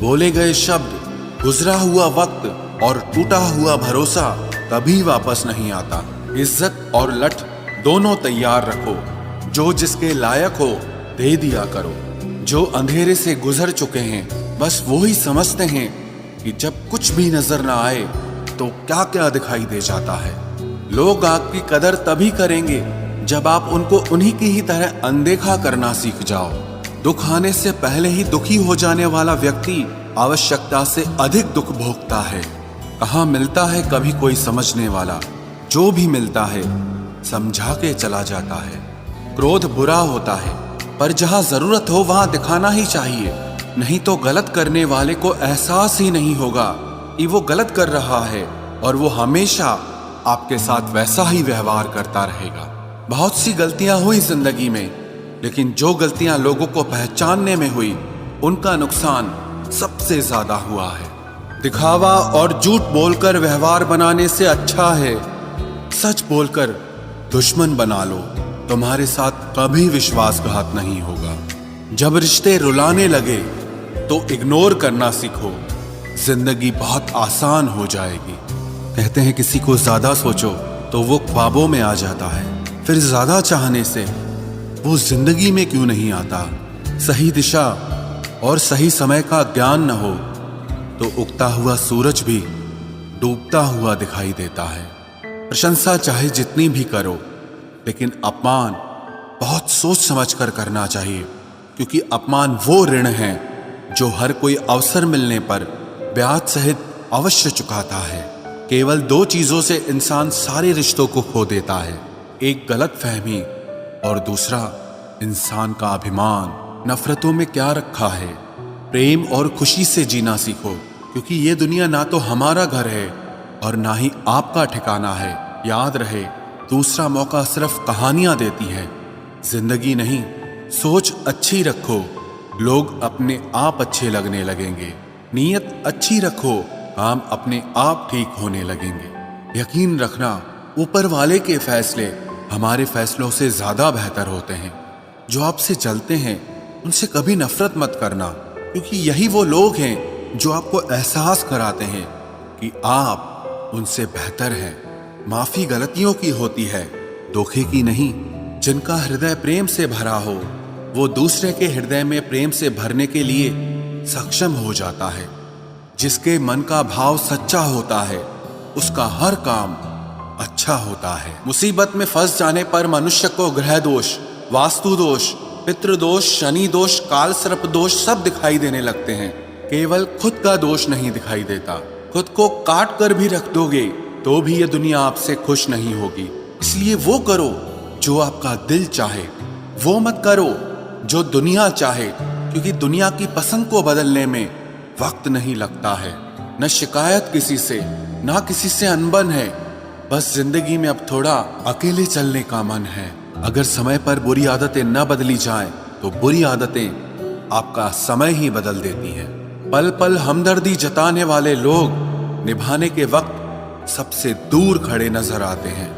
बोले गए शब्द, गुजरा हुआ वक्त और टूटा हुआ भरोसा कभी वापस नहीं आता। इज्जत और लठ दोनों तैयार रखो, जो जिसके लायक हो दे दिया करो। जो अंधेरे से गुजर चुके हैं बस वो ही समझते हैं कि जब कुछ भी नजर ना आए तो क्या क्या दिखाई दे जाता है। लोग आपकी कदर तभी करेंगे जब आप उनको उन्हीं की ही तरह अनदेखा करना सीख जाओ। दुख आने से पहले ही दुखी हो जाने वाला व्यक्ति आवश्यकता से अधिक दुख भोगता है। कहाँ मिलता है कभी कोई समझने वाला, जो भी मिलता है समझा के चला जाता है। क्रोध बुरा होता है, पर जहाँ जरूरत हो वहां दिखाना ही चाहिए, नहीं तो गलत करने वाले को एहसास ही नहीं होगा कि वो गलत कर रहा है और वो हमेशा आपके साथ वैसा ही व्यवहार करता रहेगा। बहुत सी गलतियां हुई जिंदगी में, लेकिन जो गलतियां लोगों को पहचानने में हुई उनका नुकसान सबसे ज्यादा हुआ है। दिखावा और झूठ बोलकर व्यवहार बनाने से अच्छा है सच बोलकर दुश्मन बना लो, तुम्हारे साथ कभी विश्वासघात नहीं होगा। जब रिश्ते रुलाने लगे तो इग्नोर करना सीखो, जिंदगी बहुत आसान हो जाएगी। कहते हैं किसी को ज्यादा सोचो तो वो ख्वाबों में आ जाता है, फिर ज्यादा चाहने से वो जिंदगी में क्यों नहीं आता। सही दिशा और सही समय का ज्ञान न हो तो उगता हुआ सूरज भी डूबता हुआ दिखाई देता है। प्रशंसा चाहे जितनी भी करो, लेकिन अपमान बहुत सोच समझ कर करना चाहिए, क्योंकि अपमान वो ऋण है जो हर कोई अवसर मिलने पर ब्याज सहित अवश्य चुकाता है। केवल दो चीजों से इंसान सारे रिश्तों को खो देता है, एक गलतफहमी और दूसरा इंसान का अभिमान। नफरतों में क्या रखा है, प्रेम और खुशी से जीना सीखो, क्योंकि ये दुनिया ना तो हमारा घर है और ना ही आपका ठिकाना है। याद रहे, दूसरा मौका सिर्फ कहानियां देती है, जिंदगी नहीं। सोच अच्छी रखो, लोग अपने आप अच्छे लगने लगेंगे। नीयत अच्छी रखो, काम अपने आप ठीक होने लगेंगे। यकीन रखना, ऊपर वाले के फैसले हमारे फैसलों से ज्यादा बेहतर होते हैं। जो आपसे चलते हैं उनसे कभी नफरत मत करना, क्योंकि यही वो लोग हैं जो आपको एहसास कराते हैं कि आप उनसे बेहतर हैं। माफी गलतियों की होती है, धोखे की नहीं। जिनका हृदय प्रेम से भरा हो वो दूसरे के हृदय में प्रेम से भरने के लिए सक्षम हो जाता है। जिसके मन का भाव सच्चा होता है उसका हर काम अच्छा होता है। मुसीबत में फंस जाने पर मनुष्य को ग्रह दोष, वास्तु दोष, पितृदोष, शनि दोष, काल सर्प दोष सब दिखाई देने लगते हैं। केवल खुद का दोष नहीं दिखाई देता। खुद को काट कर भी रख दोगे तो भी ये दुनिया आपसे खुश नहीं होगी। इसलिए वो करो जो आपका दिल चाहे, वो मत करो जो दुनिया चाहे, क्योंकि दुनिया की पसंद को बदलने में वक्त नहीं लगता है। न शिकायत किसी से, ना किसी से अनबन है, बस जिंदगी में अब थोड़ा अकेले चलने का मन है। अगर समय पर बुरी आदतें न बदली जाएं, तो बुरी आदतें आपका समय ही बदल देती हैं। पल पल हमदर्दी जताने वाले लोग निभाने के वक्त सबसे दूर खड़े नजर आते हैं।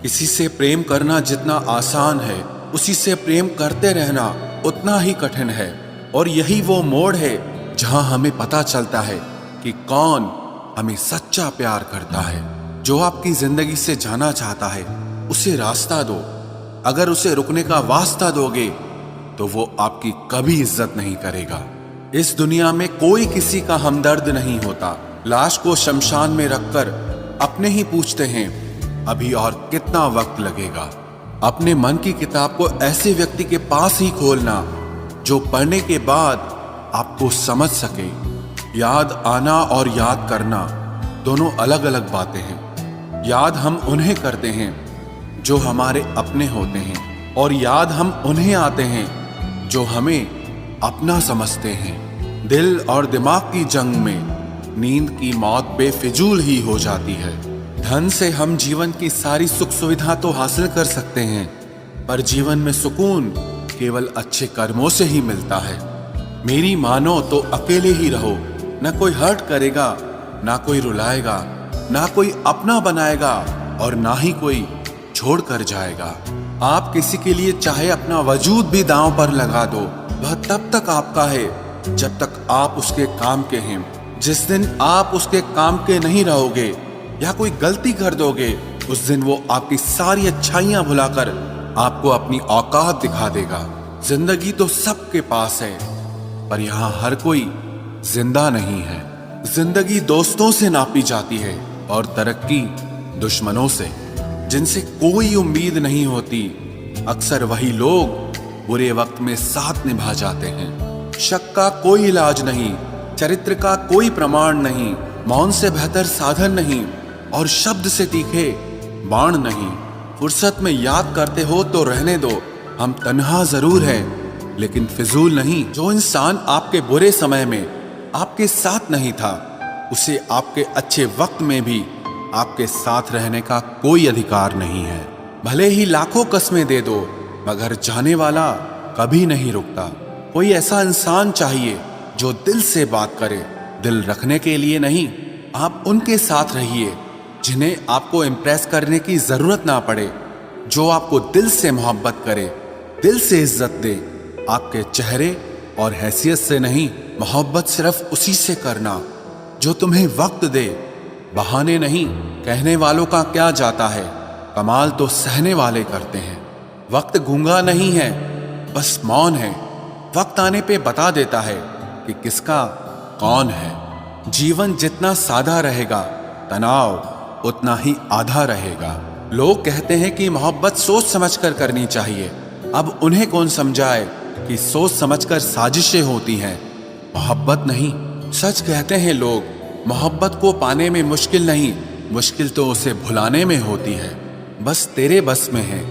किसी से प्रेम करना जितना आसान है, उसी से प्रेम करते रहना उतना ही कठिन है। और यही वो मोड़ है जहां हमें पता चलता है कि कौन हमें सच्चा प्यार करता है। जो आपकी जिंदगी से जाना चाहता है उसे रास्ता दो। अगर उसे रुकने का वास्ता दोगे तो वो आपकी कभी इज्जत नहीं करेगा। इस दुनिया में कोई किसी का हमदर्द नहीं होता। लाश को शमशान में रखकर अपने ही पूछते हैं अभी और कितना वक्त लगेगा। अपने मन की किताब को ऐसे व्यक्ति के पास ही खोलना जो पढ़ने के बाद आपको समझ सके। याद आना और याद करना दोनों अलग अलग बातें हैं। याद हम उन्हें करते हैं जो हमारे अपने होते हैं, और याद हम उन्हें आते हैं जो हमें अपना समझते हैं। दिल और दिमाग की जंग में नींद की मौत बेफिजूल ही हो जाती है। धन से हम जीवन की सारी सुख सुविधा तो हासिल कर सकते हैं, पर जीवन में सुकून केवल अच्छे कर्मों से ही मिलता है। मेरी मानो तो अकेले ही रहो, ना कोई हर्ट करेगा, ना कोई रुलाएगा, ना कोई अपना बनाएगा और ना ही कोई छोड़ कर जाएगा। आप किसी के लिए चाहे अपना वजूद भी दांव पर लगा दो, वह तब तक आपका है जब तक आप उसके काम के हैं। जिस दिन आप उसके काम के नहीं रहोगे या कोई गलती कर दोगे, उस दिन वो आपकी सारी अच्छाइयां भुलाकर आपको अपनी औकात दिखा देगा। जिंदगी तो सबके पास है, पर यहाँ हर कोई जिंदा नहीं है। जिंदगी दोस्तों से नापी जाती है और तरक्की दुश्मनों से, जिनसे कोई उम्मीद नहीं होती। अक्सर वही लोग बुरे वक्त में साथ निभा जाते हैं। शक का कोई इलाज नहीं, चरित्र का कोई प्रमाण नहीं, मौन से बेहतर साधन नहीं और शब्द से तीखे बाण नहीं। फुर्सत में याद करते हो तो रहने दो, हम तन्हा जरूर हैं लेकिन फिजूल नहीं। जो इंसान आपके बुरे समय में आपके साथ नहीं था, उसे आपके अच्छे वक्त में भी आपके साथ रहने का कोई अधिकार नहीं है। भले ही लाखों कस्में दे दो, मगर जाने वाला कभी नहीं रुकता। कोई ऐसा इंसान चाहिए जो दिल से बात करे, दिल रखने के लिए नहीं। आप उनके साथ रहिए जिन्हें आपको इम्प्रेस करने की जरूरत ना पड़े, जो आपको दिल से मोहब्बत करे, दिल से इज्जत दे, आपके चेहरे और हैसियत से नहीं। मोहब्बत सिर्फ उसी से करना जो तुम्हें वक्त दे, बहाने नहीं। कहने वालों का क्या जाता है, कमाल तो सहने वाले करते हैं। वक्त गूंगा नहीं है, बस मौन है। वक्त आने पे बता देता है कि किसका कौन है। जीवन जितना सादा रहेगा, तनाव उतना ही आधा रहेगा। लोग कहते हैं कि मोहब्बत सोच समझकर करनी चाहिए। अब उन्हें कौन समझाए कि सोच समझकर साजिशें होती हैं, मोहब्बत नहीं। सच कहते हैं लोग, मोहब्बत को पाने में मुश्किल नहीं, मुश्किल तो उसे भुलाने में होती है। बस तेरे बस में है,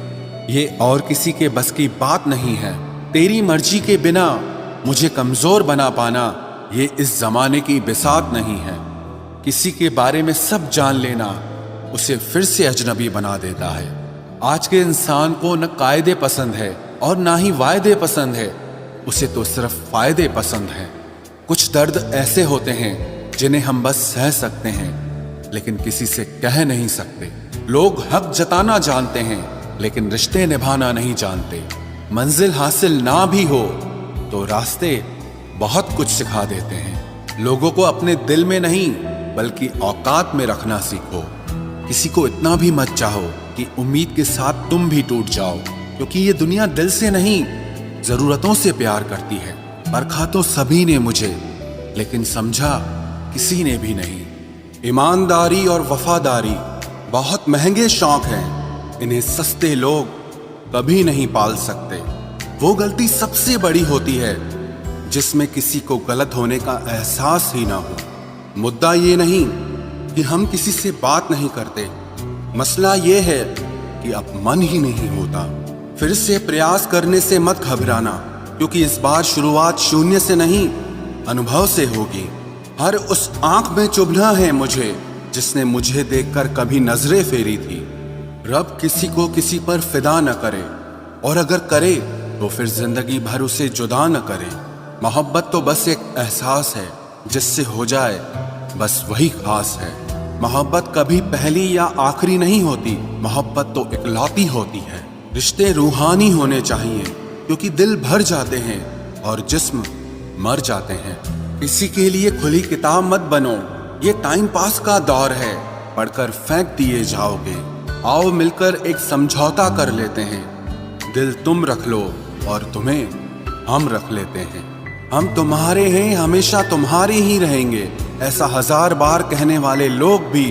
ये और किसी के बस की बात नहीं है। तेरी मर्जी के बिना मुझे कमजोर बना पाना, ये इस जमाने की बिसात नहीं है। किसी के बारे में सब जान लेना उसे फिर से अजनबी बना देता है। आज के इंसान को न कायदे पसंद है और ना ही वायदे पसंद है, उसे तो सिर्फ फायदे पसंद हैं। कुछ दर्द ऐसे होते हैं जिन्हें हम बस सह सकते हैं, लेकिन किसी से कह नहीं सकते। लोग हक जताना जानते हैं, लेकिन रिश्ते निभाना नहीं जानते। मंजिल हासिल ना भी हो तो रास्ते बहुत कुछ सिखा देते हैं। लोगों को अपने दिल में नहीं बल्कि औकात में रखना सीखो। किसी को इतना भी मत चाहो कि उम्मीद के साथ तुम भी टूट जाओ, क्योंकि ये दुनिया दिल से नहीं, जरूरतों से प्यार करती है। परखा तो सभी ने मुझे, लेकिन समझा किसी ने भी नहीं। ईमानदारी और वफादारी बहुत महंगे शौक हैं, इन्हें सस्ते लोग कभी नहीं पाल सकते। वो गलती सबसे बड़ी होती है जिसमें किसी को गलत होने का एहसास ही ना हो। मुद्दा ये नहीं कि हम किसी से बात नहीं करते, मसला ये है कि अब मन ही नहीं होता। फिर से प्रयास करने से मत घबराना, क्योंकि इस बार शुरुआत शून्य से नहीं, अनुभव से होगी। हर उस आंख में चुभना है मुझे जिसने मुझे देखकर कभी नजरें फेरी थी। रब किसी को किसी पर फिदा न करे, और अगर करे तो फिर जिंदगी भर उसे जुदा न करे। मोहब्बत तो बस एक एहसास है, जिससे हो जाए बस वही खास है। मोहब्बत कभी पहली या आखिरी नहीं होती, मोहब्बत तो इकलौती होती है। रिश्ते रूहानी होने चाहिए, क्योंकि दिल भर जाते हैं और जिस्म मर जाते हैं। किसी के लिए खुली किताब मत बनो, ये टाइम पास का दौर है, पढ़कर फेंक दिए जाओगे। आओ मिलकर एक समझौता कर लेते हैं, दिल तुम रख लो और तुम्हें हम रख लेते हैं। हम तुम्हारे हैं, हमेशा तुम्हारे ही रहेंगे, ऐसा 1000 बार कहने वाले लोग भी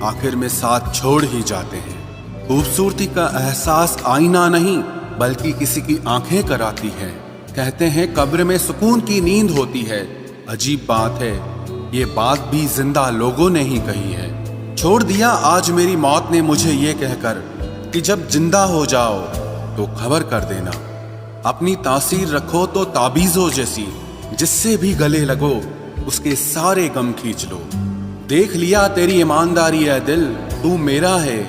आखिर में साथ छोड़ ही जाते हैं। खूबसूरती का एहसास आईना नहीं बल्कि किसी की आंखें कराती है। कहते हैं कब्र में सुकून की नींद होती है, अजीब बात है, ये बात भी जिंदा लोगों ने ही कही है। छोड़ दिया आज मेरी मौत ने मुझे ये कहकर कि जब जिंदा हो जाओ तो खबर कर देना। अपनी तासीर रखो तो ताबीजों जैसी, जिससे भी गले लगो उसके सारे गम खींच लो। देख लिया तेरी ईमानदारी है दिल, तू मेरा है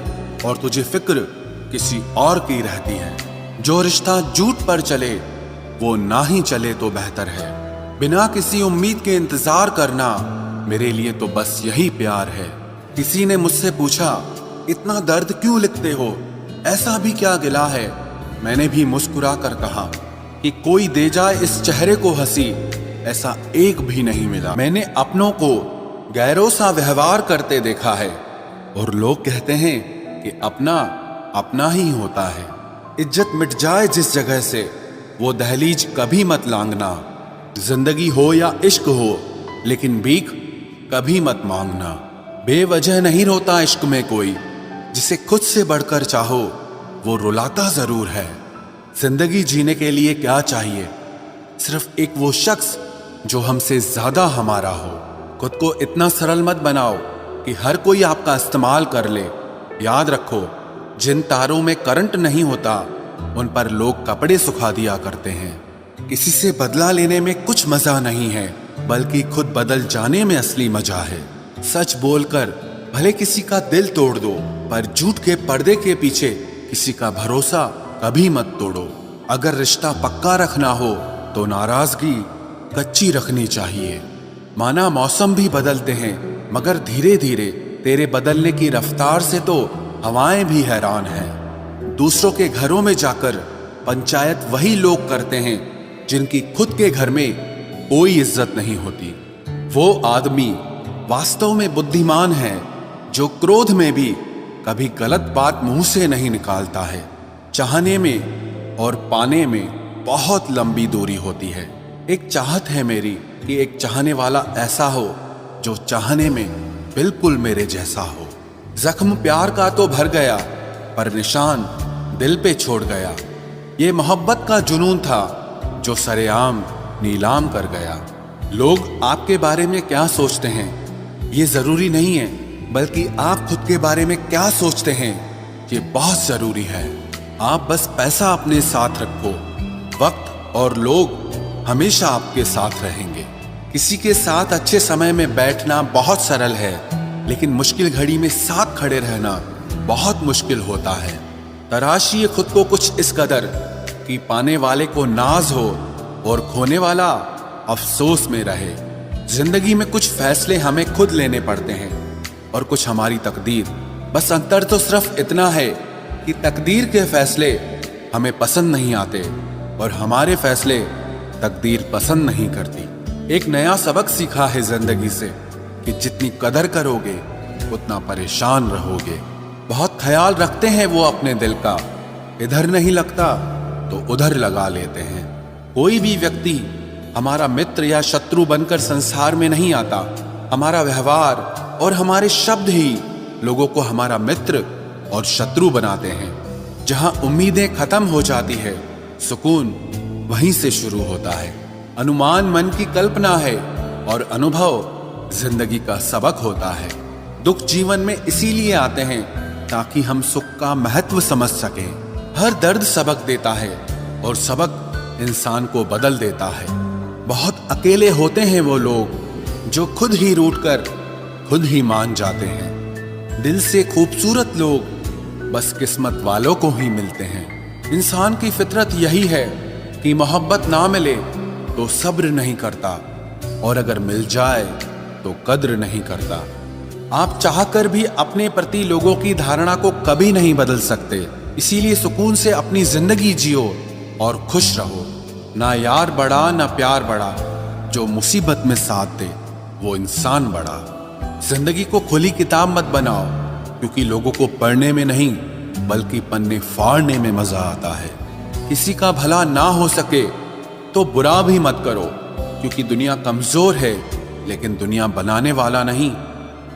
और तुझे फिक्र किसी और की रहती है। जो रिश्ता झूठ पर चले वो ना ही चले तो बेहतर है। बिना किसी उम्मीद के इंतजार करना मेरे लिए तो बस यही प्यार है। किसी ने मुझसे पूछा इतना दर्द क्यों लिखते हो, ऐसा भी क्या गिला है। मैंने भी मुस्कुरा कर कहा कि कोई दे जाए इस चेहरे को हंसी, ऐसा एक भी नहीं मिला। मैंने अपनों को गैरों सा व्यवहार करते देखा है और लोग कहते हैं कि अपना अपना ही होता है। इज्जत मिट जाए जिस जगह से वो दहलीज कभी मत लांघना। जिंदगी हो या इश्क हो, लेकिन भीख कभी मत मांगना। बेवजह नहीं रोता इश्क में कोई, जिसे खुद से बढ़कर चाहो वो रुलाता जरूर है। जिंदगी जीने के लिए क्या चाहिए? सिर्फ एक वो शख्स जो हमसे ज्यादा हमारा हो। खुद को इतना सरल मत बनाओ कि हर कोई आपका इस्तेमाल कर ले। याद रखो, जिन तारों में करंट नहीं होता उन पर लोग कपड़े सुखा दिया करते हैं। किसी से बदला लेने में कुछ मजा नहीं है, बल्कि खुद बदल जाने में असली मजा है। सच बोलकर भले किसी का दिल तोड़ दो, पर झूठ के पर्दे के पीछे किसी का भरोसा कभी मत तोड़ो। अगर रिश्ता पक्का रखना हो तो नाराजगी कच्ची रखनी चाहिए। माना मौसम भी बदलते हैं, मगर धीरे धीरे तेरे बदलने की रफ्तार से तो हवाएं भी हैरान हैं। दूसरों के घरों में जाकर पंचायत वही लोग करते हैं जिनकी खुद के घर में कोई इज्जत नहीं होती। वो आदमी वास्तव में बुद्धिमान है जो क्रोध में भी कभी गलत बात मुंह से नहीं निकालता है। चाहने में और पाने में बहुत लंबी दूरी होती है। एक चाहत है मेरी कि एक चाहने वाला ऐसा हो जो चाहने में बिल्कुल मेरे जैसा हो। जख्म प्यार का तो भर गया, पर निशान दिल पे छोड़ गया। ये मोहब्बत का जुनून था जो सरेआम नीलाम कर गया। लोग आपके बारे में क्या सोचते हैं ये जरूरी नहीं है, बल्कि आप खुद के बारे में क्या सोचते हैं ये बहुत जरूरी है। आप बस पैसा अपने साथ रखो, वक्त और लोग हमेशा आपके साथ रहेंगे। किसी के साथ अच्छे समय में बैठना बहुत सरल है, लेकिन मुश्किल घड़ी में साथ खड़े रहना बहुत मुश्किल होता है। तराशिए खुद को कुछ इस कदर कि पाने वाले को नाज हो और खोने वाला अफसोस में रहे। जिंदगी में कुछ फैसले हमें खुद लेने पड़ते हैं और कुछ हमारी तकदीर। बस अंतर तो सिर्फ इतना है कि तकदीर के फैसले हमें पसंद नहीं आते और हमारे फैसले तकदीर पसंद नहीं करती। एक नया सबक सीखा है जिंदगी से कि जितनी कदर करोगे उतना परेशान रहोगे। बहुत ख्याल रखते हैं वो अपने दिल का, इधर नहीं लगता तो उधर लगा लेते हैं। कोई भी व्यक्ति हमारा मित्र या शत्रु बनकर संसार में नहीं आता। हमारा व्यवहार और हमारे शब्द ही लोगों को हमारा मित्र और शत्रु बनाते हैं। जहां उम्मीदें खत्म हो जाती है, सुकून वहीं से शुरू होता है। अनुमान मन की कल्पना है और अनुभव जिंदगी का सबक होता है। दुख जीवन में इसीलिए आते हैं ताकि हम सुख का महत्व समझ सकें। हर दर्द सबक देता है और सबक इंसान को बदल देता है। बहुत अकेले होते हैं वो लोग जो खुद ही रूठकर खुद ही मान जाते हैं। दिल से खूबसूरत लोग बस किस्मत वालों को ही मिलते हैं। इंसान की फितरत यही है कि मोहब्बत ना मिले तो सब्र नहीं करता, और अगर मिल जाए तो कद्र नहीं करता। आप चाहकर भी अपने प्रति लोगों की धारणा को कभी नहीं बदल सकते। इसीलिए सुकून से अपनी जिंदगी जियो और खुश रहो। ना यार बड़ा ना प्यार बड़ा, जो मुसीबत में साथ दे वो इंसान बड़ा। जिंदगी को खुली किताब मत बनाओ, क्योंकि लोगों को पढ़ने में नहीं बल्कि पन्ने फाड़ने में मजा आता है। किसी का भला ना हो सके तो बुरा भी मत करो, क्योंकि दुनिया कमजोर है लेकिन दुनिया बनाने वाला नहीं